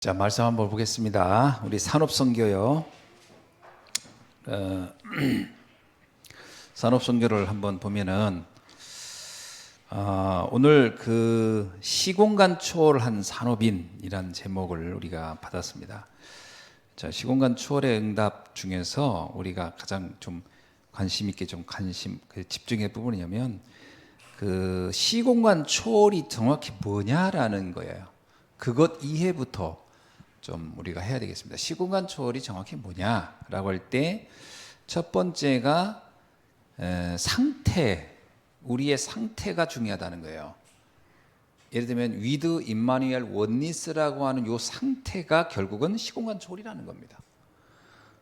자, 말씀 한번 보겠습니다. 우리 산업선교요. 산업선교를 한번 보면은 오늘 그 시공간 초월한 산업인이란 제목을 우리가 받았습니다. 자, 시공간 초월의 응답 중에서 우리가 가장 좀 관심 있게 집중할 부분이냐면 그 시공간 초월이 정확히 뭐냐라는 거예요. 그것 이해부터 좀 우리가 해야 되겠습니다. 시공간 초월이 정확히 뭐냐라고 할 때 첫 번째가 상태, 우리의 상태가 중요하다는 거예요. 예를 들면 with 임마누엘 원니스라고 하는 요 상태가 결국은 시공간 초월이라는 겁니다.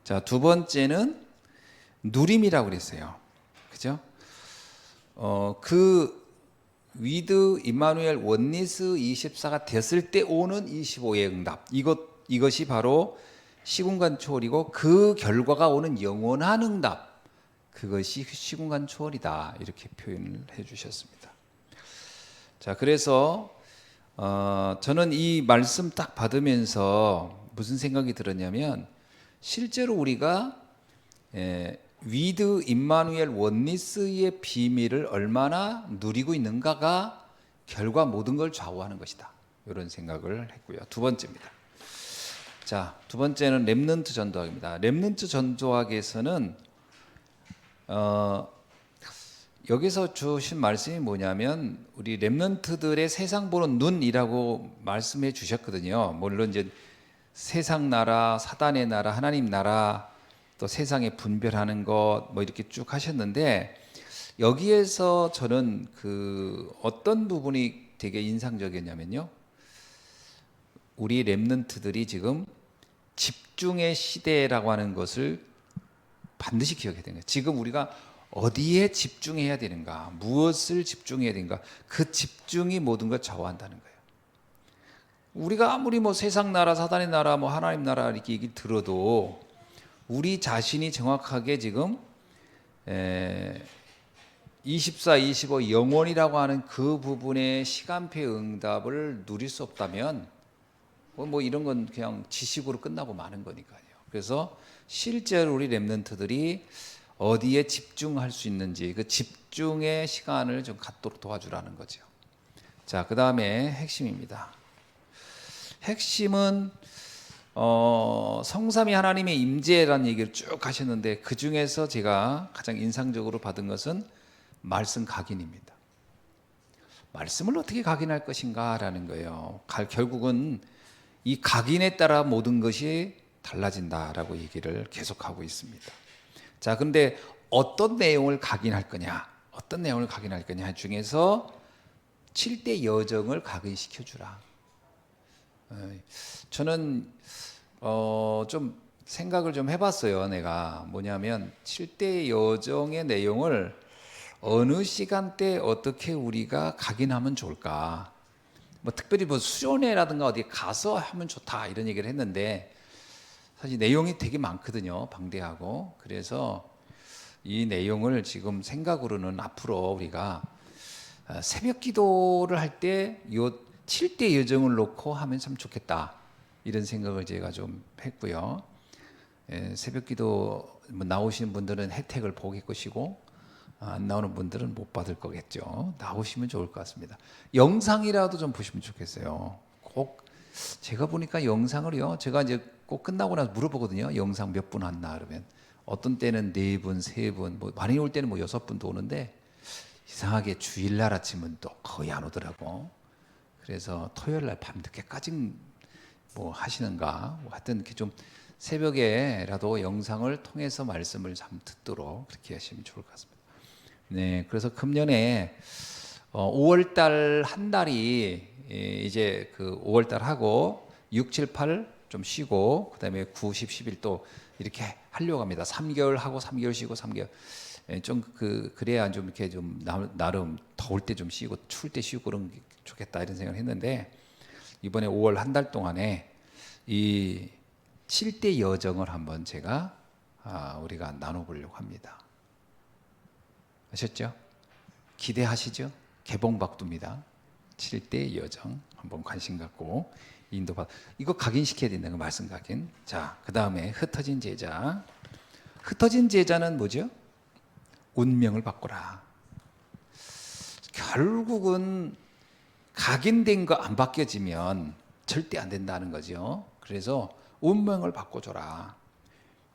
자, 두 번째는 누림이라고 그랬어요. 그죠? 그 with 임마누엘 원니스 24가 됐을 때 오는 25의 응답, 이것이 바로 시공간 초월이고 그 결과가 오는 영원한 응답, 그것이 시공간 초월이다, 이렇게 표현을 해 주셨습니다. 자, 그래서 저는 이 말씀 딱 받으면서 무슨 생각이 들었냐면, 실제로 우리가 with 임마누엘 원니스의 비밀을 얼마나 누리고 있는가가 결과 모든 걸 좌우하는 것이다, 이런 생각을 했고요. 두 번째입니다. 자, 두 번째는 렘넌트 전도학입니다. 렘넌트 전도학에서는 여기서 주신 말씀이 뭐냐면, 우리 렘넌트들의 세상 보는 눈이라고 말씀해 주셨거든요. 물론 이제 세상 나라, 사단의 나라, 하나님 나라, 또 세상에 분별하는 것, 뭐 이렇게 쭉 하셨는데, 여기에서 저는 그 어떤 부분이 되게 인상적이었냐면요, 우리 렘넌트들이 지금 집중의 시대라고 하는 것을 반드시 기억해야 되는 거예요. 지금 우리가 어디에 집중해야 되는가, 무엇을 집중해야 되는가, 그 집중이 모든 걸 좌우한다는 거예요. 우리가 아무리 뭐 세상 나라, 사단의 나라, 뭐 하나님 나라 이렇게 얘기 들어도 우리 자신이 정확하게 지금 24, 25 영원이라고 하는 그 부분의 시간표의 응답을 누릴 수 없다면 뭐 이런 건 그냥 지식으로 끝나고 마는 거니까요. 그래서 실제로 우리 렘넌트들이 어디에 집중할 수 있는지 그 집중의 시간을 좀 갖도록 도와주라는 거죠. 자, 그 다음에 핵심입니다. 핵심은 성삼위 하나님의 임재라는 얘기를 쭉 하셨는데, 그 중에서 제가 가장 인상적으로 받은 것은 말씀 각인입니다. 말씀을 어떻게 각인할 것인가라는 거예요. 결국은 이 각인에 따라 모든 것이 달라진다라고 얘기를 계속하고 있습니다. 자, 그런데 어떤 내용을 각인할 거냐, 어떤 내용을 각인할 거냐 중에서 7대 여정을 각인시켜 주라. 저는 좀 생각을 좀 해봤어요. 내가 뭐냐면 7대 여정의 내용을 어느 시간대 어떻게 우리가 각인하면 좋을까. 뭐 특별히 뭐 수련회라든가 어디 가서 하면 좋다 이런 얘기를 했는데, 사실 내용이 되게 많거든요. 방대하고. 그래서 이 내용을 지금 생각으로는 앞으로 우리가 새벽 기도를 할 때 요 7대 여정을 놓고 하면 참 좋겠다, 이런 생각을 제가 좀 했고요. 새벽 기도 나오시는 분들은 혜택을 보실 것이고, 안 나오는 분들은 못 받을 거겠죠. 나오시면 좋을 것 같습니다. 영상이라도 좀 보시면 좋겠어요. 꼭 제가 보니까 영상을요, 제가 이제 꼭 끝나고 나서 물어보거든요. 영상 몇 분 왔나 그러면 어떤 때는 4분, 3분, 뭐 많이 올 때는 뭐 6분도 오는데, 이상하게 주일날 아침은 또 거의 안 오더라고. 그래서 토요일날 밤늦게까지 뭐 하시는가, 뭐 하여튼 이렇게 좀 새벽에라도 영상을 통해서 말씀을 참 듣도록 그렇게 하시면 좋을 것 같습니다. 네, 그래서 금년에 5월달 한 달이 이제 그 5월달 하고 6, 7, 8 좀 쉬고, 그다음에 9, 10, 11 또 이렇게 하려고 합니다. 3개월 하고 3개월 쉬고 3개월. 좀 그래야 좀 이렇게 좀 나름 더울 때 좀 쉬고 추울 때 쉬고 그런 게 좋겠다, 이런 생각을 했는데, 이번에 5월 한 달 동안에 이 7대 여정을 한번 제가 우리가 나눠보려고 합니다. 아셨죠? 기대하시죠? 개봉박두입니다. 7대 여정 한번 관심 갖고 인도받. 이거 각인시켜야 된다는 거 말씀 각인. 자, 그 다음에 흩어진 제자. 흩어진 제자는 뭐죠? 운명을 바꾸라. 결국은 각인된 거 안 바뀌어지면 절대 안 된다는 거죠. 그래서 운명을 바꿔줘라.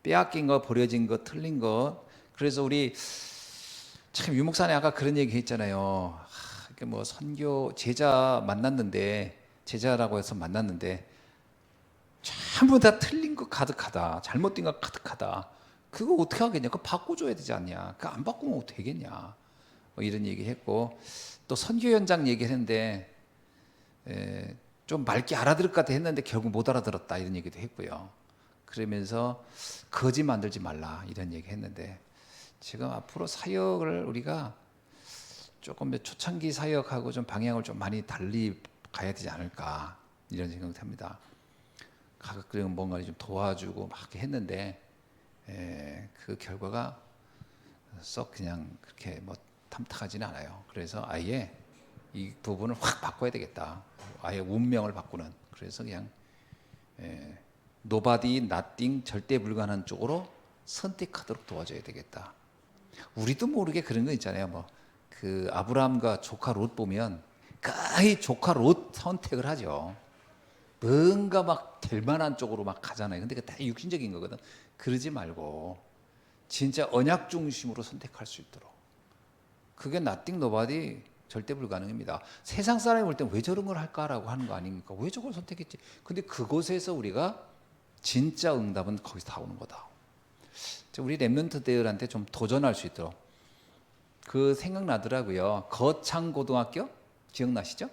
빼앗긴 거, 버려진 거, 틀린 거. 그래서 우리 참 유목사님 아까 그런 얘기 했잖아요. 뭐 선교 제자 만났는데, 제자라고 해서 만났는데 전부 다 틀린 거 가득하다, 잘못된 거 가득하다. 그거 어떻게 하겠냐? 그거 바꿔줘야 되지 않냐? 그거 안 바꾸면 어떻게 되겠냐? 뭐 이런 얘기 했고, 또 선교 현장 얘기했는데 좀 맑게 알아들을 것 같아 했는데 결국 못 알아들었다, 이런 얘기도 했고요. 그러면서 거짓 만들지 말라, 이런 얘기 했는데, 지금 앞으로 사역을 우리가 조금 초창기 사역하고 좀 방향을 좀 많이 달리 가야 되지 않을까, 이런 생각을 합니다. 가끔 뭔가 좀 도와주고 막 했는데 그 결과가 썩 그냥 그렇게 뭐 탐탁하지는 않아요. 그래서 아예 이 부분을 확 바꿔야 되겠다. 아예 운명을 바꾸는. 그래서 그냥 nobody, nothing, 절대 불가능한 쪽으로 선택하도록 도와줘야 되겠다. 우리도 모르게 그런 거 있잖아요. 뭐 그 아브라함과 조카 롯 보면 거의 조카 롯 선택을 하죠. 뭔가 막 될 만한 쪽으로 막 가잖아요. 근데 그게 다 육신적인 거거든. 그러지 말고 진짜 언약 중심으로 선택할 수 있도록. 그게 nothing, nobody, 절대 불가능입니다. 세상 사람이 볼 땐 왜 저런 걸 할까라고 하는 거 아닙니까? 왜 저걸 선택했지? 근데 그곳에서 우리가 진짜 응답은 거기서 다 오는 거다. 우리 랩런트들한테 좀 도전할 수 있도록. 그 생각나더라고요. 거창고등학교 기억나시죠?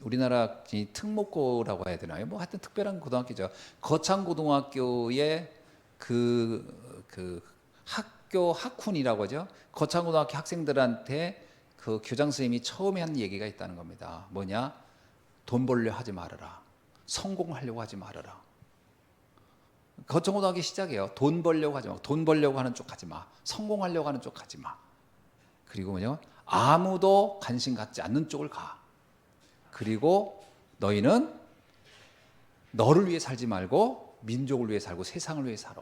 우리나라 특목고라고 해야 되나요? 뭐 하여튼 특별한 고등학교죠. 거창고등학교의 그 학교 학훈이라고 하죠. 거창고등학교 학생들한테 그 교장 선생님이 처음에 한 얘기가 있다는 겁니다. 뭐냐? 돈 벌려 하지 말아라. 성공하려고 하지 말아라. 거창고등학교 시작이에요. 돈 벌려고 하지 마. 돈 벌려고 하는 쪽 하지 마. 성공하려고 하는 쪽 하지 마. 그리고 뭐냐? 아무도 관심 갖지 않는 쪽을 가. 그리고 너희는 너를 위해 살지 말고 민족을 위해 살고 세상을 위해 살아.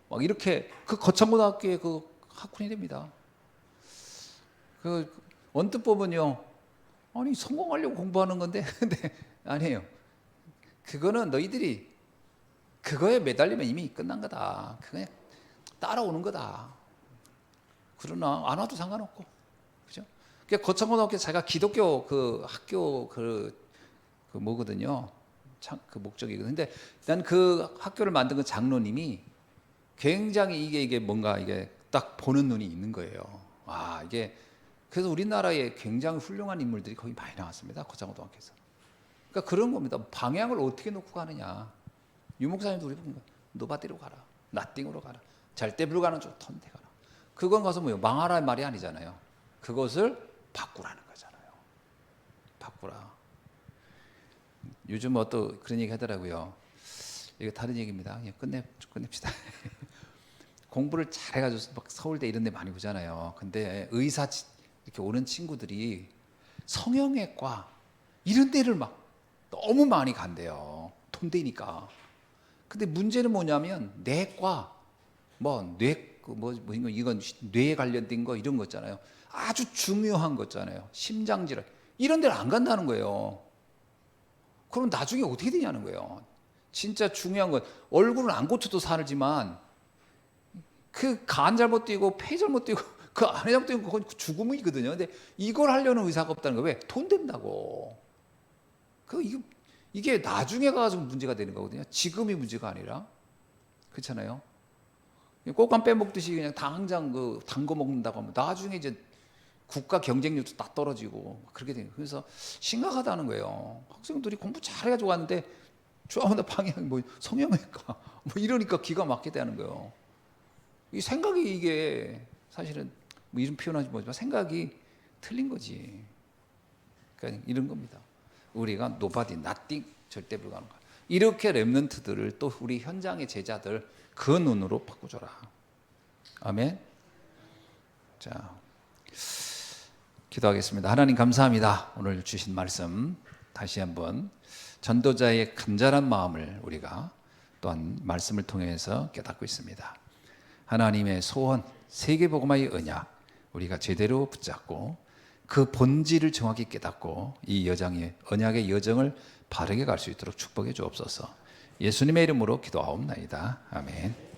막 이렇게 그 거창고등학교의 그 학훈이 됩니다. 그 언뜻 보면요, 아니 성공하려고 공부하는 건데, 근데 아니에요. 그거는 너희들이 그거에 매달리면 이미 끝난 거다. 그냥 따라오는 거다. 그러나 안 와도 상관없고, 그죠? 그러니까 거창고등학교 자기가 기독교 그 학교 그 뭐거든요. 그 목적이거든요. 근데 난 그 학교를 만든 그 장로님이 굉장히 이게 뭔가 이게 딱 보는 눈이 있는 거예요. 아, 이게 그래서 우리나라에 굉장히 훌륭한 인물들이 거기 많이 나왔습니다. 거창고등학교에서. 그러니까 그런 겁니다. 방향을 어떻게 놓고 가느냐. 유목사님도 우리 보는 거예요. 노바디로 가라. 나띵으로 가라. 절대 불가능한 쪽 턴데 가라. 그건 가서 뭐요? 망하라는 말이 아니잖아요. 그것을 바꾸라는 거잖아요. 바꾸라. 요즘 또 그런 얘기 하더라고요. 이거 다른 얘기입니다. 그냥 끝냅시다. 공부를 잘해가지고 막 서울대 이런 데 많이 보잖아요. 근데 의사 이렇게 오는 친구들이 성형외과 이런 데를 막 너무 많이 간대요. 돈 되니까. 근데 문제는 뭐냐면 내과, 이건 뇌에 관련된 거 이런 거 있잖아요. 아주 중요한 거 있잖아요. 심장질환 이런 데를 안 간다는 거예요. 그럼 나중에 어떻게 되냐는 거예요. 진짜 중요한 건 얼굴은 안 고쳐도 살지만 그 간 잘못되고 폐 잘못되고 그 안에 잘못되고 그건 죽음이거든요. 근데 이걸 하려는 의사가 없다는 거예요. 왜? 돈 된다고. 이게 나중에 가서 문제가 되는 거거든요. 지금이 문제가 아니라. 그렇잖아요. 꽃감 빼먹듯이 그냥 당장 단 거 먹는다고 하면 나중에 이제 국가 경쟁력도 다 떨어지고 그렇게 되는 거예요. 그래서 심각하다는 거예요. 학생들이 공부 잘해가지고 왔는데 좋아하는 방향이 뭐 성형외과 뭐 이러니까 기가 막히게 되는 거예요. 이 생각이 이게 사실은 뭐 이런 표현하지 못하지만 생각이 틀린 거지. 그러니까 이런 겁니다. 우리가 nobody, nothing, 절대 불가능한. 이렇게 렘넌트들을 또 우리 현장의 제자들 그 눈으로 바꾸줘라. 아멘. 자, 기도하겠습니다. 하나님 감사합니다. 오늘 주신 말씀 다시 한번 전도자의 간절한 마음을 우리가 또한 말씀을 통해서 깨닫고 있습니다. 하나님의 소원, 세계복음화의 언약, 우리가 제대로 붙잡고 그 본질을 정확히 깨닫고 이 여정의 언약의 여정을 바르게 갈 수 있도록 축복해 주옵소서. 예수님의 이름으로 기도하옵나이다. 아멘.